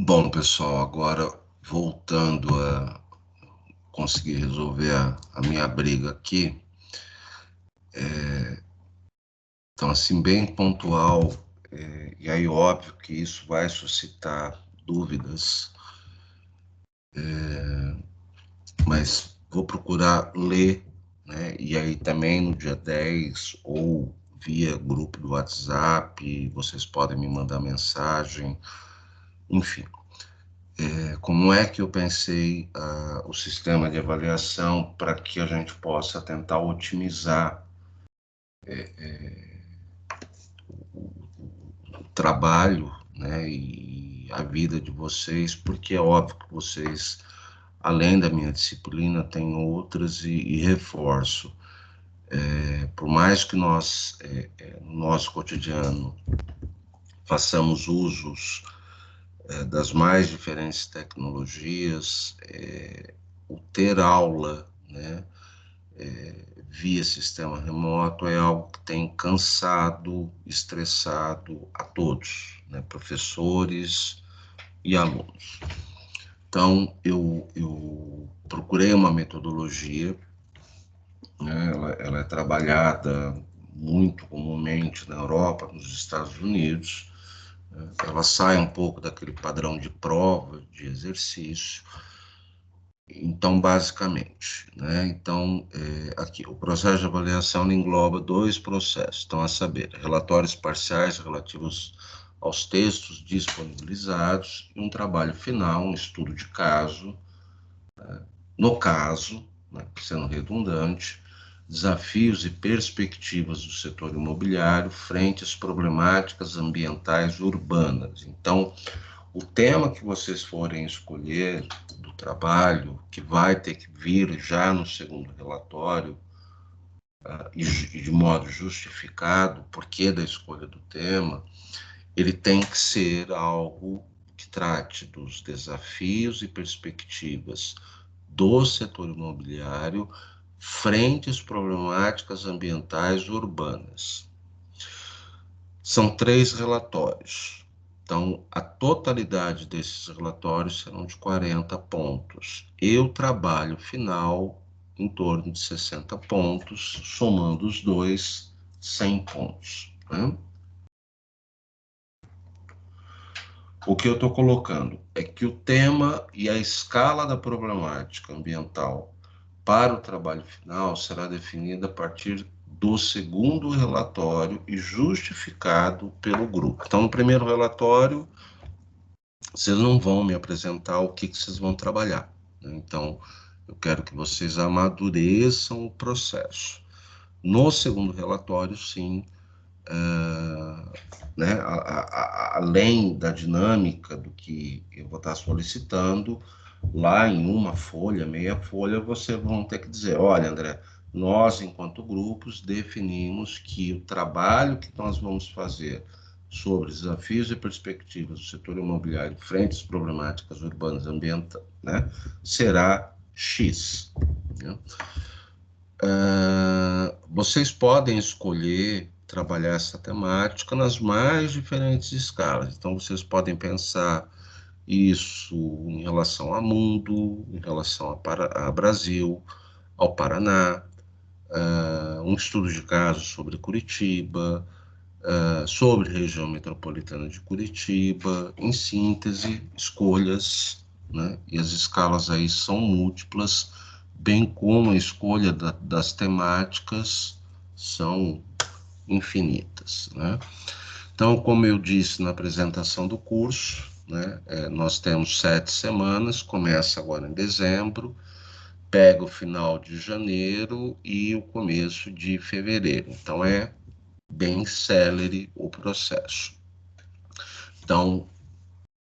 Bom, pessoal, agora voltando a conseguir resolver a minha briga aqui, então, assim, bem pontual, e aí óbvio que isso vai suscitar dúvidas, mas vou procurar ler, né, e aí também no dia 10 ou via grupo do WhatsApp, vocês podem me mandar mensagem, enfim. Como é que eu pensei o sistema de avaliação para que a gente possa tentar otimizar o trabalho, né, e a vida de vocês, porque é óbvio que vocês, além da minha disciplina, têm outras e reforço. Por mais que nós, no nosso cotidiano, façamos usos das mais diferentes tecnologias, o ter aula, né, via sistema remoto é algo que tem cansado, estressado a todos, né, professores e alunos. Então, eu procurei uma metodologia, né, ela é trabalhada muito comumente na Europa, nos Estados Unidos, né, ela sai um pouco daquele padrão de prova, de exercício. Então, basicamente, né? Então, aqui, o processo de avaliação engloba dois processos, então, a saber, relatórios parciais relativos aos textos disponibilizados e um trabalho final, um estudo de caso, no caso, né, sendo redundante, desafios e perspectivas do setor imobiliário frente às problemáticas ambientais urbanas. Então, o tema que vocês forem escolher do trabalho, que vai ter que vir já no segundo relatório, e de modo justificado, por que da escolha do tema, ele tem que ser algo que trate dos desafios e perspectivas do setor imobiliário frente às problemáticas ambientais urbanas. São 3 relatórios. Então, a totalidade desses relatórios serão de 40 pontos. E o trabalho final em torno de 60 pontos, somando os dois, 100 pontos. Né? O que eu estou colocando é que o tema e a escala da problemática ambiental para o trabalho final será definida a partir do segundo relatório e justificado pelo grupo. Então, no primeiro relatório, vocês não vão me apresentar o que vocês vão trabalhar, né? Então, eu quero que vocês amadureçam o processo. No segundo relatório, sim, né, além da dinâmica do que eu vou estar solicitando, lá em uma folha, meia folha, vocês vão ter que dizer, olha, André, nós, enquanto grupos, definimos que o trabalho que nós vamos fazer sobre desafios e perspectivas do setor imobiliário frente às problemáticas urbanas e ambientais, né, será X. Né? Vocês podem escolher trabalhar essa temática nas mais diferentes escalas. Então, vocês podem pensar isso em relação a mundo, em relação a Brasil, ao Paraná, um estudo de caso sobre Curitiba, sobre região metropolitana de Curitiba, em síntese, escolhas, né? E as escalas aí são múltiplas, bem como a escolha das temáticas são infinitas, né? Então, como eu disse na apresentação do curso, né, nós temos 7 semanas, começa agora em dezembro, pega o final de janeiro e o começo de fevereiro. Então, é bem célere o processo. Então,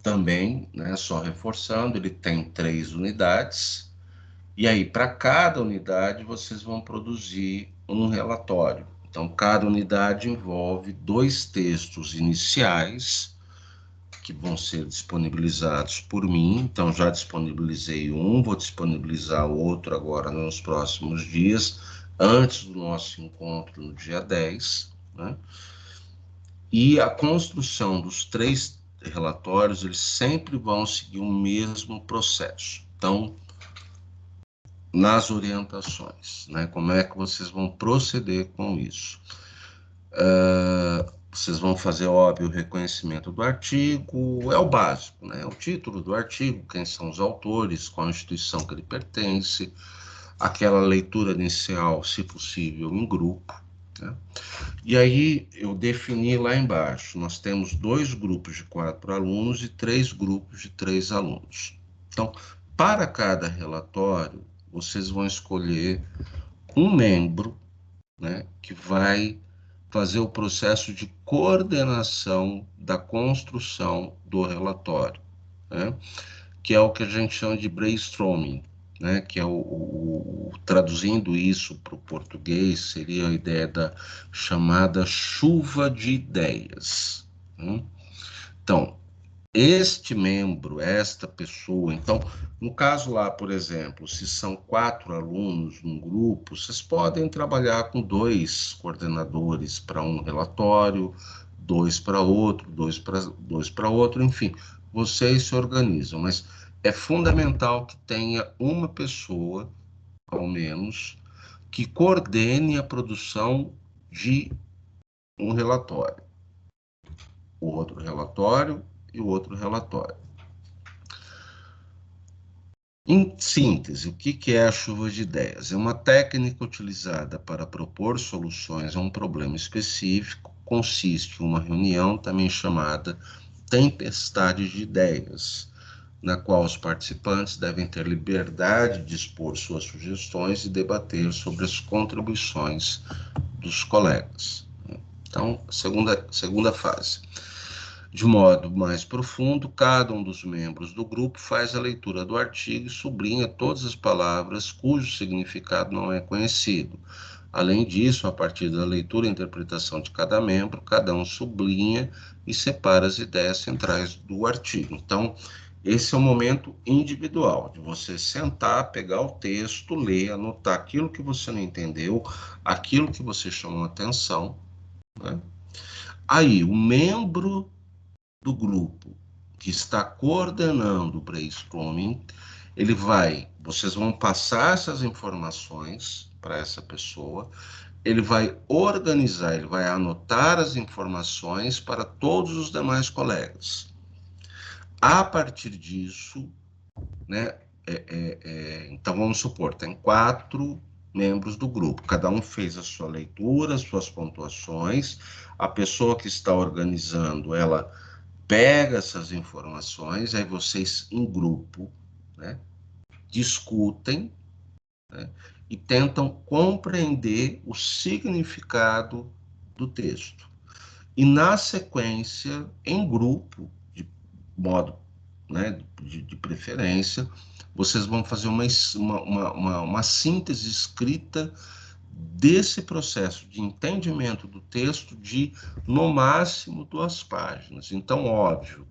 também, né, só reforçando, ele tem 3 unidades, e aí, para cada unidade, vocês vão produzir um relatório. Então, cada unidade envolve 2 textos iniciais, que vão ser disponibilizados por mim. Então, já disponibilizei um, vou disponibilizar outro agora nos próximos dias, antes do nosso encontro no dia 10, né? E a construção dos 3 relatórios, eles sempre vão seguir o mesmo processo. Então, nas orientações, né? Como é que vocês vão proceder com isso? Vocês vão fazer, óbvio, o reconhecimento do artigo, é o básico, né? O título do artigo, quem são os autores, qual a instituição que ele pertence, aquela leitura inicial, se possível, em grupo, né? E aí eu defini lá embaixo, nós temos 2 grupos de 4 alunos e 3 grupos de 3 alunos. Então, para cada relatório, vocês vão escolher um membro, né, que vai fazer o processo de coordenação da construção do relatório, né, que é o que a gente chama de brainstorming, né, que é traduzindo isso para o português, seria a ideia da chamada chuva de ideias, né? Então, este membro, esta pessoa, então, no caso lá, por exemplo, se são 4 alunos num grupo, vocês podem trabalhar com 2 coordenadores para um relatório, 2 para outro, 2 para outro, enfim, vocês se organizam, mas é fundamental que tenha uma pessoa, ao menos, que coordene a produção de um relatório, o outro relatório e o outro relatório. Em síntese, o que é a chuva de ideias? É uma técnica utilizada para propor soluções a um problema específico, consiste em uma reunião também chamada tempestade de ideias, na qual os participantes devem ter liberdade de expor suas sugestões e debater sobre as contribuições dos colegas. Então, segunda fase. De modo mais profundo, cada um dos membros do grupo faz a leitura do artigo e sublinha todas as palavras cujo significado não é conhecido. Além disso, a partir da leitura e interpretação de cada membro, cada um sublinha e separa as ideias centrais do artigo. Então, esse é o momento individual, de você sentar, pegar o texto, ler, anotar aquilo que você não entendeu, aquilo que você chamou atenção, né? Aí, o membro do grupo que está coordenando o brainstorming, vocês vão passar essas informações para essa pessoa, ele vai organizar, ele vai anotar as informações para todos os demais colegas. A partir disso, né, então vamos supor, tem 4 membros do grupo, cada um fez a sua leitura, suas pontuações, a pessoa que está organizando, ela pega essas informações, aí vocês em grupo, né, discutem, né, e tentam compreender o significado do texto. E na sequência, em grupo, de modo, né, de preferência, vocês vão fazer uma síntese escrita desse processo de entendimento do texto de, no máximo, 2 páginas. Então, óbvio,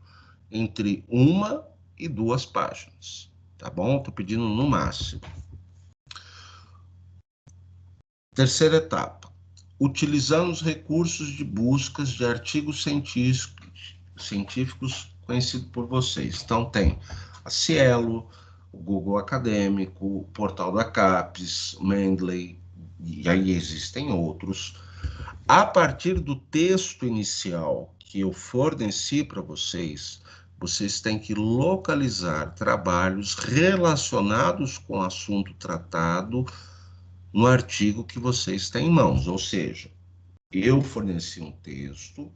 entre 1 e 2 páginas, tá bom? Estou pedindo no máximo. Terceira etapa, utilizando os recursos de buscas de artigos científicos conhecidos por vocês. Então, tem a Cielo, o Google Acadêmico, o portal da CAPES, o Mendeley, e aí existem outros. A partir do texto inicial que eu forneci para vocês, vocês têm que localizar trabalhos relacionados com o assunto tratado no artigo que vocês têm em mãos. Ou seja, eu forneci um texto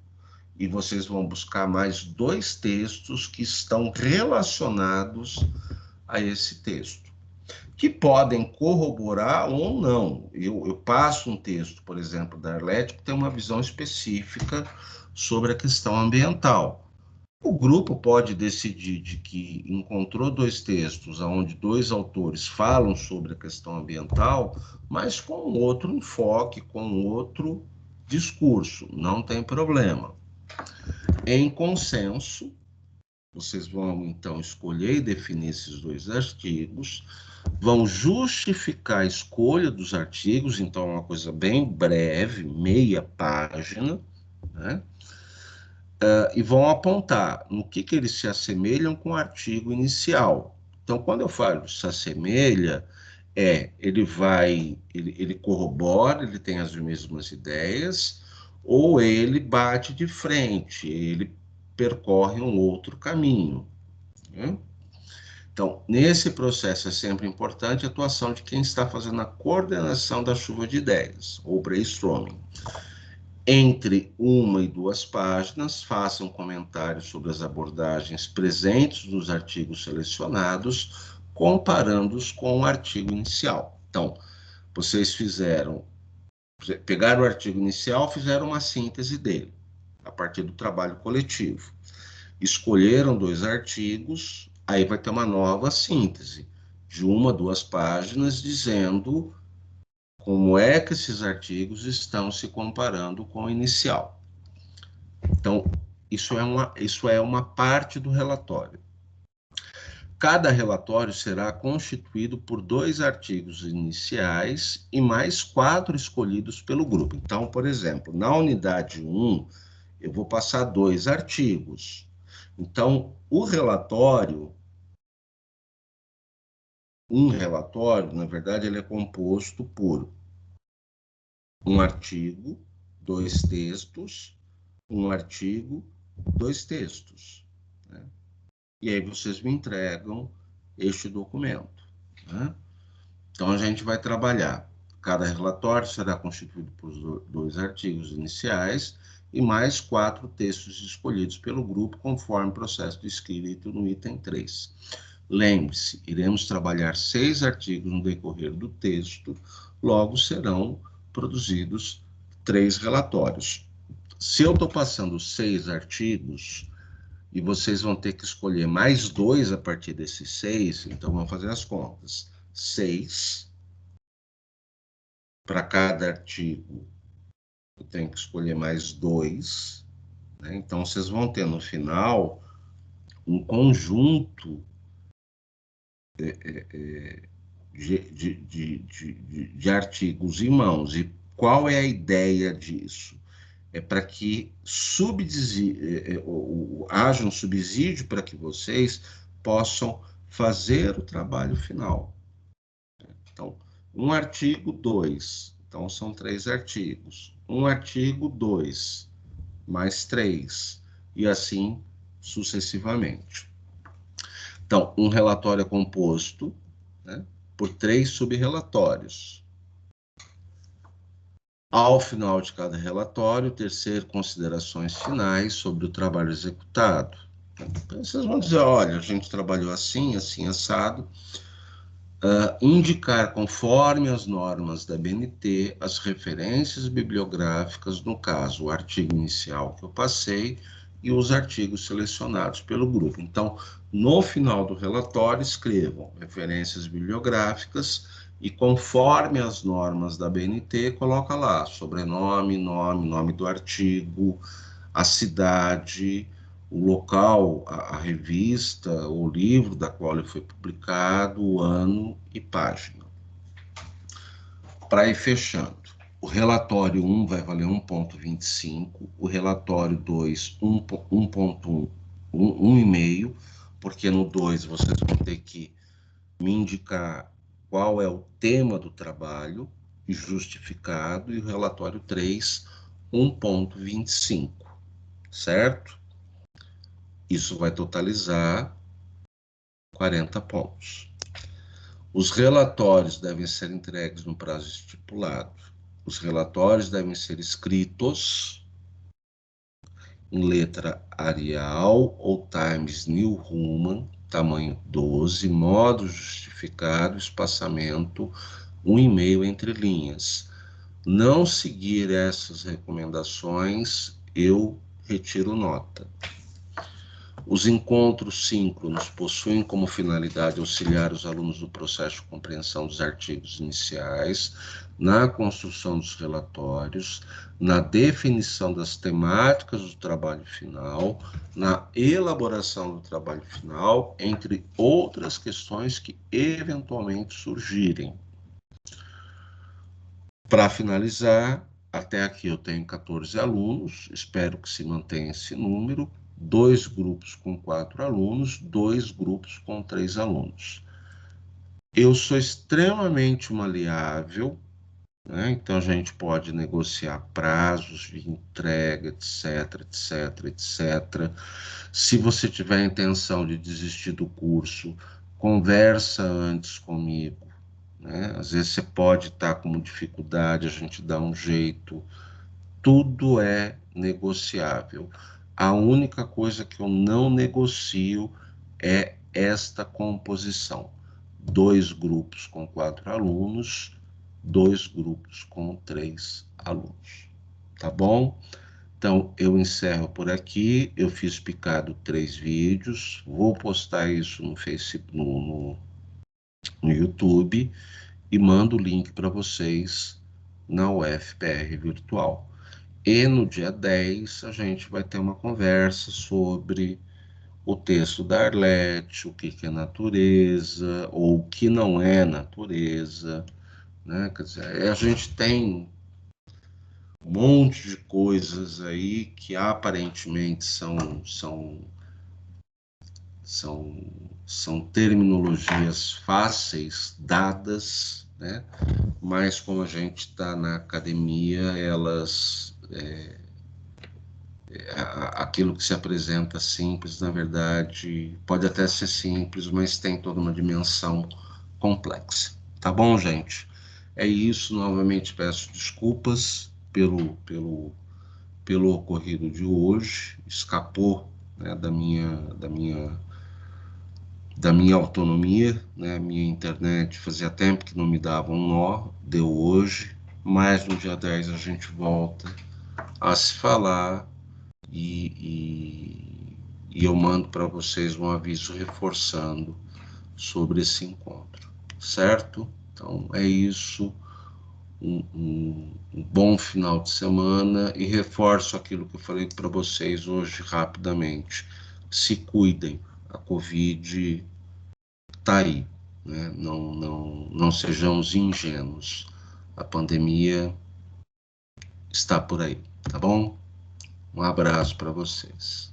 e vocês vão buscar mais 2 textos que estão relacionados a esse texto, que podem corroborar ou não. Eu passo um texto, por exemplo, da Arlete, que tem uma visão específica sobre a questão ambiental. O grupo pode decidir de que encontrou 2 textos onde 2 autores falam sobre a questão ambiental, mas com outro enfoque, com outro discurso, não tem problema. Em consenso, vocês vão então escolher e definir esses 2 artigos, vão justificar a escolha dos artigos, então é uma coisa bem breve, meia página, né? e vão apontar no que eles se assemelham com o artigo inicial. Então, quando eu falo se assemelha, ele corrobora, ele tem as mesmas ideias, ou ele bate de frente, ele percorre um outro caminho, né? Então, nesse processo é sempre importante a atuação de quem está fazendo a coordenação da chuva de ideias, ou brainstorming. Entre uma e duas páginas, façam comentários sobre as abordagens presentes nos artigos selecionados, comparando-os com o artigo inicial. Então, vocês pegaram o artigo inicial, fizeram uma síntese dele, a partir do trabalho coletivo. Escolheram 2 artigos, aí vai ter uma nova síntese, de 1 a 2 páginas, dizendo como é que esses artigos estão se comparando com o inicial. Então, isso é uma parte do relatório. Cada relatório será constituído por 2 artigos iniciais e mais 4 escolhidos pelo grupo. Então, por exemplo, na unidade 1, eu vou passar 2 artigos. Então, um relatório, na verdade, ele é composto por um artigo, 2 textos, um artigo, 2 textos, né? E aí vocês me entregam este documento, né? Então a gente vai trabalhar. Cada relatório será constituído por 2 artigos iniciais e mais 4 textos escolhidos pelo grupo, conforme o processo descrito no item 3. Lembre-se, iremos trabalhar 6 artigos no decorrer do texto, logo serão produzidos 3 relatórios. Se eu estou passando 6 artigos e vocês vão ter que escolher mais 2 a partir desses 6, então vamos fazer as contas. 6 para cada artigo, eu tenho que escolher mais 2, né? Então vocês vão ter no final um conjunto de artigos em mãos. E qual é a ideia disso? É para que haja um subsídio para que vocês possam fazer o trabalho final. Então, um artigo, 2. Então, são 3 artigos. Um artigo, 2, mais 3. E assim sucessivamente. Então, um relatório é composto, né, por 3 subrelatórios. Ao final de cada relatório, tecer considerações finais sobre o trabalho executado. Então, vocês vão dizer, olha, a gente trabalhou assim, assim, assado. Indicar, conforme as normas da BNT, as referências bibliográficas, no caso, o artigo inicial que eu passei e os artigos selecionados pelo grupo. Então, no final do relatório, escrevam referências bibliográficas e, conforme as normas da BNT, coloca lá sobrenome, nome do artigo, a cidade, o local, a revista, o livro da qual ele foi publicado, o ano e página. Para ir fechando, o relatório 1 vai valer 1,25, o relatório 2, 1,1, 1,5, porque no 2 vocês vão ter que me indicar qual é o tema do trabalho e justificado, e o relatório 3, 1,25, certo? Isso vai totalizar 40 pontos. Os relatórios devem ser entregues no prazo estipulado. Os relatórios devem ser escritos em letra Arial ou Times New Roman, tamanho 12, modo justificado, espaçamento 1,5 entre linhas. Não seguir essas recomendações, eu retiro nota. Os encontros síncronos possuem como finalidade auxiliar os alunos no processo de compreensão dos artigos iniciais, na construção dos relatórios, na definição das temáticas do trabalho final, na elaboração do trabalho final, entre outras questões que eventualmente surgirem. Para finalizar, Até aqui eu tenho 14 alunos, espero que se mantenha esse número, 2 grupos com 4 alunos, 2 grupos com 3 alunos. Eu sou extremamente maleável, né? Então a gente pode negociar prazos de entrega, etc, etc, etc. Se você tiver a intenção de desistir do curso, conversa antes comigo, né? Às vezes você pode estar com dificuldade, a gente dá um jeito. Tudo é negociável. A única coisa que eu não negocio é esta composição. 2 grupos com 4 alunos, 2 grupos com 3 alunos. Tá bom? Então, eu encerro por aqui. Eu fiz picado 3 vídeos. Vou postar isso no Facebook, no YouTube e mando o link para vocês na UFPR Virtual. E no dia 10 a gente vai ter uma conversa sobre o texto da Arlete, o que é natureza, ou o que não é natureza, né? Quer dizer, a gente tem um monte de coisas aí que aparentemente são, são terminologias fáceis, dadas, né? Mas como a gente está na academia, elas aquilo que se apresenta simples, na verdade, pode até ser simples, mas tem toda uma dimensão complexa. Tá bom, gente? É isso. Novamente peço desculpas pelo ocorrido de hoje. Escapou, né, da minha autonomia, né? Minha internet fazia tempo que não me dava um nó, deu hoje, mas no dia 10 a gente volta a se falar e eu mando para vocês um aviso reforçando sobre esse encontro, certo? Então é isso, um bom final de semana e reforço aquilo que eu falei para vocês hoje rapidamente. Se cuidem, a Covid está aí, né? Não sejamos ingênuos, a pandemia está por aí, tá bom? Um abraço para vocês.